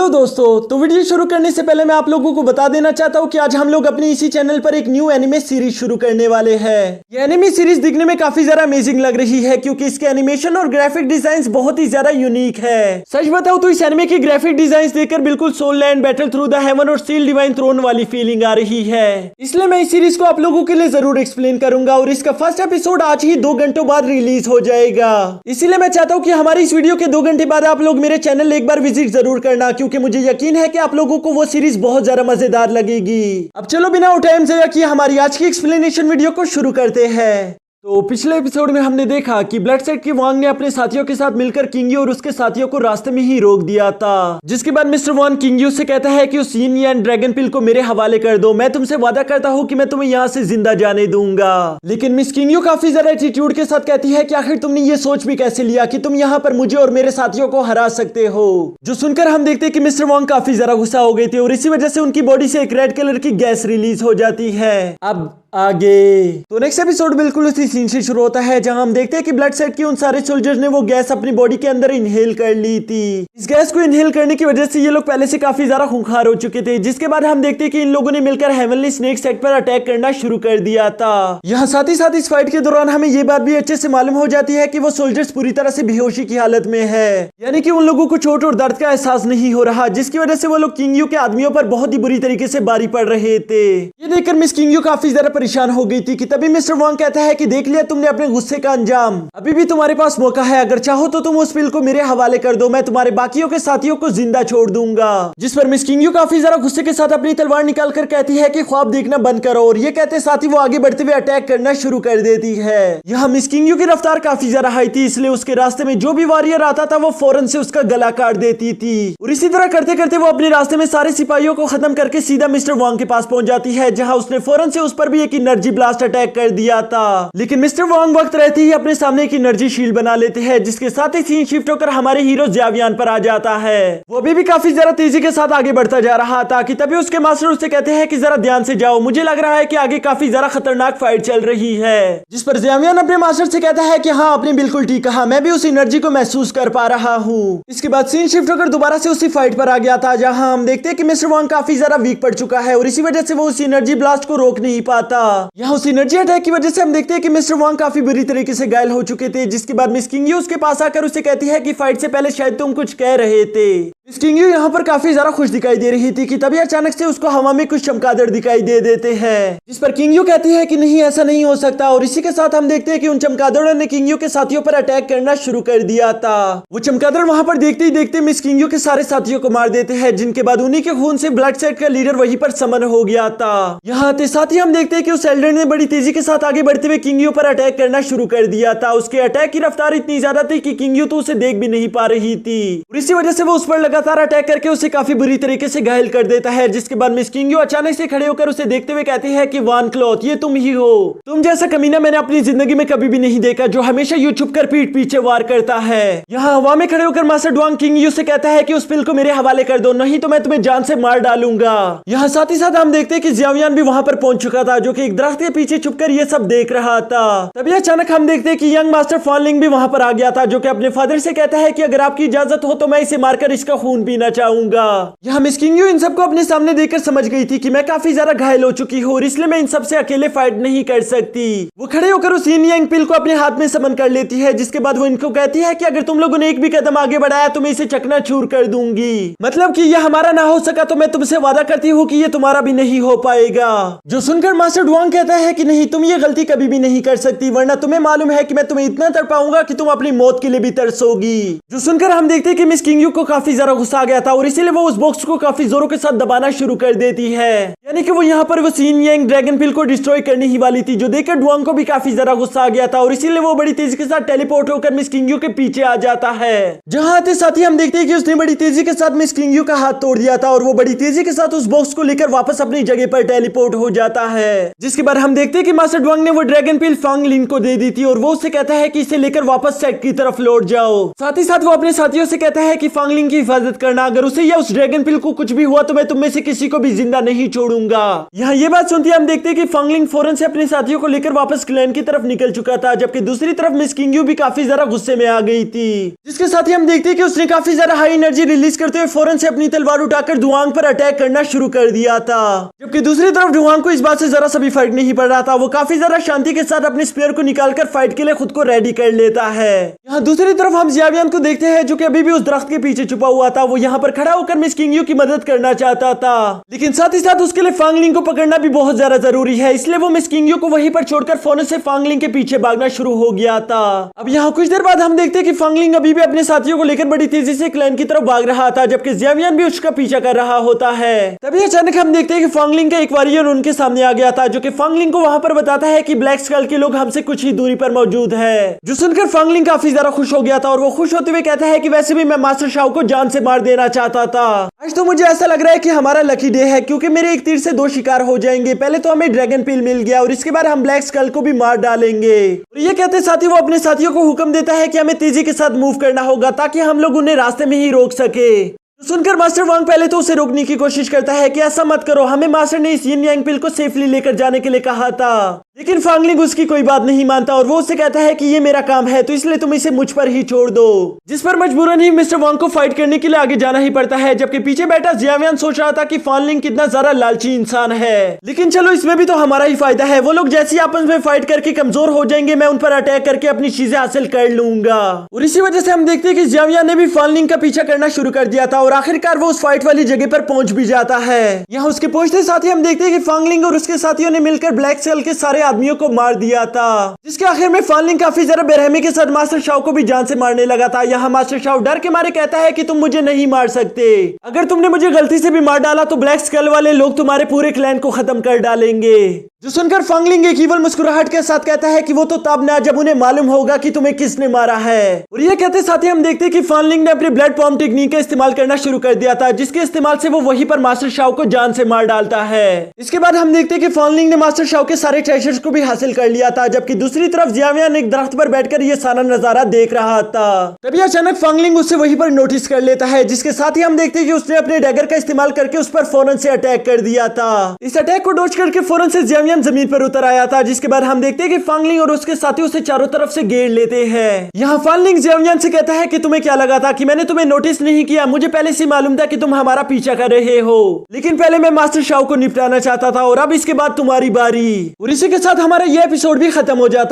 Hello दोस्तों, तो video शुरू करने से पहले मैं आप लोगों को बता देना चाहता हूँ कि आज हम लोग अपने इसी चैनल पर एक न्यू एनिमे सीरीज शुरू करने वाले हैं। ये एनिमे सीरीज दिखने में काफी ज्यादा अमेजिंग लग रही है क्योंकि इसके एनिमेशन और ग्राफिक डिजाइन बहुत ही ज्यादा यूनिक है। सच बताऊं तो इस एनिमे की ग्राफिक डिजाइन देखकर बिल्कुल soul land, battle through the heaven और स्टील डिवाइन थ्रोन वाली फीलिंग आ रही है। इसलिए मैं इस सीरीज को आप लोगों के लिए जरूर एक्सप्लेन करूंगा और इसका फर्स्ट एपिसोड आज ही 2 घंटों बाद रिलीज हो जाएगा। इसीलिए मैं चाहता हूँ कि हमारी इस वीडियो के 2 घंटे बाद आप लोग मेरे चैनल एक बार विजिट जरूर करना, क्योंकि मुझे यकीन है कि आप लोगों को वो सीरीज बहुत ज्यादा मजेदार लगेगी। अब चलो बिना टाइम ज़ाया किए हमारी आज की एक्सप्लेनेशन वीडियो को शुरू करते हैं। तो पिछले एपिसोड में हमने देखा कि ब्लडसेट की वांग ने अपने साथियों के साथ मिलकर किंग्यू और उसके साथियों को रास्ते में ही रोक दिया था, जिसके बाद मिस्टर वांग किंग्यू से कहता है कि उस यिन यान ड्रैगन पिल को मेरे हवाले कर दो, मैं तुमसे वादा करता हूँ कि मैं तुम्हें यहाँ से जिंदा जाने दूंगा। लेकिन मिस किंग्यू काफी ज्यादा एटीट्यूड के साथ कहती है कि आखिर तुमने ये सोच भी कैसे लिया कि तुम यहाँ पर मुझे और मेरे साथियों को हरा सकते हो। जो सुनकर हम देखते हैं कि मिस्टर वांग काफी ज्यादा गुस्सा हो गए थे और इसी वजह से उनकी बॉडी से एक रेड कलर की गैस रिलीज हो जाती है। अब आगे तो नेक्स्ट एपिसोड बिल्कुल उसी सीन से शुरू होता है जहां हम देखते हैं कि ब्लडसेट की उन सारे सोल्जर्स ने वो गैस अपनी बॉडी के अंदर इनहेल कर ली थी। इस गैस को इनहेल करने की वजह से ये लोग पहले से काफी ज्यादा खूंखार हो चुके थे, जिसके बाद हम देखते हैं कि इन लोगों ने मिलकर हेवनली स्नेक सेट पर अटैक करना शुरू कर दिया था। यहाँ साथ ही साथ इस फाइट के दौरान हमें ये बात भी अच्छे से मालूम हो जाती है कि वो सोल्जर्स पूरी तरह से बेहोशी की हालत में है, यानी कि उन लोगों को चोट और दर्द का एहसास नहीं हो रहा, जिसकी वजह से वो लोग किंग्यू के आदमियों पर बहुत ही बुरी तरीके से बारी पड़ रहे थे। ये देखकर मिस किंग्यू काफी ज्यादा परेशान हो गई थी कि तभी मिस्टर वांग कहता है कि देख लिया तुमने अपने गुस्से का अंजाम, अभी भी तुम्हारे पास मौका है, अगर चाहो तो तुम उस पिल को मेरे हवाले कर दो, मैं तुम्हारे बाकियों के साथियों को जिंदा छोड़ दूंगा। जिस पर मिस किंग्यू काफी ज्यादा गुस्से के साथ अपनी तलवार निकालकर कहती है कि ख्वाब देखना बंद करो, और ये कहते साथ ही वो आगे बढ़ते हुए अटैक करना शुरू कर देती है। यहाँ मिस किंग्यू की रफ्तार काफी ज्यादा हाई थी, इसलिए उसके रास्ते में जो भी वॉरियर आता था वो फौरन से उसका गला काट देती थी, और इसी तरह करते करते वो अपने रास्ते में सारे सिपाहियों को खत्म करके सीधा मिस्टर वांग के पास पहुंच जाती है, जहाँ उसने फौरन से उस पर भी एक एनर्जी ब्लास्ट अटैक कर दिया था। लेकिन मिस्टर वांग वक्त रहते ही अपने सामने एक एनर्जी शील्ड बना लेते हैं, जिसके साथ ही सीन शिफ्ट होकर हमारे हीरो ज़्यावियान पर आ जाता है। वो भी काफी ज्यादा तेजी के साथ आगे बढ़ता जा रहा था कि तभी उसके मास्टर उससे कहते हैं कि जरा ध्यान से जाओ, मुझे लग रहा है कि आगे काफी ज्यादा खतरनाक फाइट चल रही है। जिस पर ज़्यावियान अपने मास्टर से कहता है कि हाँ आपने बिल्कुल ठीक कहा, मैं भी उस एनर्जी को महसूस कर पा रहा हूँ। इसके बाद सीन शिफ्ट होकर दोबारा से उसी फाइट पर आ गया था, जहाँ हम देखते हैं कि मिस्टर वांग काफी ज्यादा वीक पड़ चुका है और इसी वजह से वो उस एनर्जी ब्लास्ट को रोक नहीं पाता। यहाँ उस एनर्जी अटैक की वजह से हम देखते हैं कि मिस्टर वांग काफी बुरी तरीके से घायल हो चुके थे, जिसके बाद मिस किंग्यू उसके पास आकर उसे कहती है कि फाइट से पहले शायद तुम कुछ कह रहे थे। मिस किंग्यू यहाँ पर काफी ज्यादा खुश दिखाई दे रही थी कि तभी अचानक से उसको हवा में कुछ चमगादड़ दिखाई दे देते हैं, जिस पर किंग्यू कहती है कि नहीं ऐसा नहीं हो सकता, और इसी के साथ हम देखते हैं कि उन चमगादड़ों ने किंग्यू के साथियों पर अटैक करना शुरू कर दिया था। वो चमगादड़ वहां पर देखते ही देखते मिस किंग्यू के सारे साथियों को मार देते हैं, जिनके बाद उन्हीं के खून से ब्लडसेट का लीडर वहीं पर समन हो गया था। यहाँ आते साथ ही हम देखते हैं कि उस एल्डर ने बड़ी तेजी के साथ आगे बढ़ते हुए किंग्यू पर अटैक करना शुरू कर दिया था। उसके अटैक की रफ्तार इतनी ज्यादा थी कि किंग्यू तो उसे देख भी नहीं पा रही थी, और इसी वजह से वो उस पर लगातार अटैक करके उसे काफी बुरी तरीके से घायल कर देता है। जिसके बाद मिस किंग्यू अचानक से खड़े होकर उसे देखते हुए कहती है कि वान क्लॉथ ये तुम ही हो, तुम जैसा कमीना मैंने अपनी जिंदगी में कभी भी नहीं देखा, जो हमेशा यूं छुप कर पीठ पीछे वार करता है। यहाँ हवा में खड़े होकर मास्टर डुआंग किंग्यू से कहता है कि उस पिल को मेरे हवाले कर दो, नहीं तो मैं तुम्हें जान से मार डालूंगा। यहाँ साथ ही साथ हम देखते हैं कि ज़्यावियान भी वहां पर पहुंच चुका था, जो कि एक दरख्त के पीछे छुपकर ये सब देख रहा था। तभी अचानक हम देखते हैं कि यंग मास्टर फॉलिंग भी वहां पर आ गया था, जो कि अपने फादर से कहता है कि अगर आपकी इजाजत हो तो मैं इसे मारकर इसका खून पीना चाहूंगा। यहाँ मिस किंग्यू इन सबको अपने सामने देखकर समझ गई थी कि मैं काफी ज्यादा घायल हो चुकी हूँ और इसलिए मैं इन सबसे अकेले फाइट नहीं कर सकती। वो खड़े होकर उस यिन यांग पिल को अपने हाथ में समन कर लेती है, जिसके बाद वो इनको कहती है कि अगर तुम लोगों ने एक भी कदम आगे बढ़ाया तो मैं इसे चकनाचूर कर दूंगी, मतलब कि यह हमारा ना हो सका तो मैं तुमसे वादा करती हूँ कि ये तुम्हारा भी नहीं हो पाएगा। जो सुनकर मास्टर डुआंग कहता है कि नहीं, तुम ये गलती कभी भी नहीं कर सकती, वरना तुम्हें मालूम है कि मैं तुम्हें इतना तड़पाऊंगा कि तुम अपनी मौत के लिए भी तरसोगी। जो सुनकर हम देखते हैं कि मिस किंग्यू को काफी ज्यादा गुस्सा आ गया था और इसीलिए वो उस बॉक्स को काफी जोरों के साथ दबाना शुरू कर देती है, यानी कि वो यहाँ पर वो यिन यांग ड्रैगन पिल को डिस्ट्रॉय करने ही वाली थी, जो देखकर डुआंग को भी काफी ज्यादा गुस्सा आ गया था और इसीलिए वो बड़ी तेजी के साथ टेलीपोर्ट होकर मिस किंग्यू के पीछे आ जाता है। जहाँ आते साथ ही हम देखते हैं कि उसने बड़ी तेजी के साथ मिस किंग्यू का हाथ तोड़ दिया था और वो बड़ी तेजी के साथ उस बॉक्स को लेकर वापस अपनी जगह पर टेलीपोर्ट हो जाता है। जिसके बाद हम देखते हैं कि मास्टर डुआंग ने वो ड्रैगन पिल फांग लिन को दे दी थी और वो उससे कहता है कि इसे लेकर वापस सेट की तरफ लौट जाओ। साथ ही साथ वो अपने साथियों से कहता है कि फांग लिन की हिफाजत करना, अगर उसे या उस ड्रैगन पिल को कुछ भी हुआ तो मैं तुम में से किसी को भी जिंदा नहीं छोड़ूंगा। यहाँ ये बात सुनती हम देखते हैं कि फंगलिंग फौरन से अपने साथियों को लेकर वापस क्लैन की तरफ निकल चुका था, जबकि दूसरी तरफ मिस किंग्यू भी काफी ज्यादा गुस्से में आ गई थी, जिसके साथ ही हम देखते हैं कि उसने काफी ज्यादा हाई एनर्जी रिलीज करते हुए फौरन से अपनी तलवार उठाकर डुआंग पर अटैक करना शुरू कर दिया था। जबकि दूसरी तरफ डुआंग को इस बात से जरा सा भी फर्क नहीं पड़ रहा था, वो काफी ज्यादा शांति के साथ अपने स्पीयर को निकालकर फाइट के लिए खुद को रेडी कर लेता है। यहाँ दूसरी तरफ हम जियावियन को देखते हैं जो कि अभी भी उस दरख्त के पीछे छुपा हुआ था। वो यहाँ पर खड़ा होकर मिस किंग्यू की मदद करना चाहता था, लेकिन साथ ही साथ उसके लिए फांगलिंग को पकड़ना भी बहुत ज्यादा जरूरी है, इसलिए वो मिस किंग्यू को वहीं पर छोड़कर फौरन से फांगलिंग के पीछे भागना शुरू हो गया था। अब यहाँ कुछ देर बाद हम देखते हैं कि फांगलिंग अभी भी अपने साथियों को लेकर बड़ी तेजी से क्लैन की तरफ भाग रहा था, जबकि जियावियन भी उसका पीछा कर रहा होता है। तभी अचानक हम देखते हैं कि फांगलिंग का एक वॉरियर उनके सामने आ गया था, जो कि फांगलिंग को वहां पर बताता है कि ब्लैक स्कल के लोग हमसे कुछ ही दूरी पर मौजूद है। जो सुनकर फांगलिंग काफी ज्यादा खुश हो गया था और वो खुश होते हुए कहता है कि वैसे भी मैं मास्टर शाओ को जान से मार देना चाहता था। आज तो मुझे ऐसा लग रहा है कि हमारा लकी डे है, क्योंकि मेरे एक तीर से दो शिकार हो जाएंगे। पहले तो हमें ड्रैगन पिल मिल गया और इसके बाद हम ब्लैक स्कल को भी मार डालेंगे। और ये कहते साथ ही वो अपने साथियों को हुक्म देता है कि हमें तेजी के साथ मूव करना होगा ताकि हम लोग उन्हें रास्ते में ही रोक सके। तो सुनकर मास्टर वांग पहले तो उसे रोकने की कोशिश करता है कि ऐसा मत करो, हमें मास्टर ने इस यिन यांग पिल को सेफली लेकर जाने के लिए कहा था। लेकिन फांगलिंग उसकी कोई बात नहीं मानता और वो उससे कहता है कि ये मेरा काम है, तो इसलिए तुम इसे मुझ पर ही छोड़ दो। जिस पर मजबूरन ही मिस्टर वांग को फाइट करने के लिए आगे जाना ही पड़ता है, जबकि पीछे बैठा जियावियन सोच रहा था कि फांगलिंग कितना ज्यादा लालची इंसान है। लेकिन चलो इसमें भी तो हमारा ही फायदा है, वो लोग जैसे ही आपस में फाइट करके कमजोर हो जाएंगे मैं उन पर अटैक करके अपनी चीजें हासिल कर लूंगा। और इसी वजह से हम देखते हैं कि जियावियन ने भी फांगलिंग का पीछा करना शुरू कर दिया था और आखिरकार वो उस फाइट वाली जगह पर पहुंच भी जाता है। यहाँ उसके पहुंचते साथ ही हम देखते हैं कि फांगलिंग और उसके साथियों ने मिलकर ब्लैक स्कल के सारे आदमियों को मार दिया था, जिसके आखिर में फांगलिंग काफी ज्यादा बेरहमी के साथ मास्टर शाओ को भी जान से मारने लगा था। यहाँ मास्टर शाओ डर के मारे कहता है कि तुम मुझे नहीं मार सकते, अगर तुमने मुझे गलती से भी मार डाला तो ब्लैक स्कल वाले लोग तुम्हारे पूरे क्लैन को खत्म कर डालेंगे। जो सुनकर फांगलिंग एक ईवल मुस्कुराहट के साथ कहता है कि वो तो तब ना जब उन्हें मालूम होगा कि तुम्हें किसने मारा है। और ये कहते साथ ही हम देखते हैं कि फांगलिंग ने अपनी ब्लड पॉम्प टेक्निक का इस्तेमाल करना शुरू कर दिया था, जिसके इस्तेमाल से वो वहीं पर मास्टर शाओ को जान से मार डालता है। इसके बाद हम देखते हैं कि फांगलिंग ने मास्टर शाओ के सारे ट्रेजर्स को भी हासिल कर लिया था, जबकि दूसरी तरफ जियावियन एक दरख्त पर बैठकर ये सारा नजारा देख रहा था। तभी अचानक फांगलिंग उससे वहीं पर नोटिस कर लेता है, जिसके साथ ही हम देखते हैं कि उसने अपने डैगर का इस्तेमाल करके उस पर फौरन से अटैक कर दिया था। इस अटैक को डॉज करके फौरन से जियावियन जमीन पर उतर आया था, जिसके बाद हम देखते हैं कि फांगलिंग और उसके साथी उसे चारों तरफ से घेर लेते हैं। यहाँ फांगलिंग जियावियन से कहता है कि तुम्हें क्या लगा था कि मैंने तुम्हें नोटिस नहीं किया, मुझे पहले से मालूम था कि तुम हमारा पीछा कर रहे हो, लेकिन पहले मैं मास्टर शाओ को निपटाना चाहता था और अब इसके बाद तुम्हारी बारी। और इसी के साथ हमारा यह एपिसोड भी खत्म हो जाता।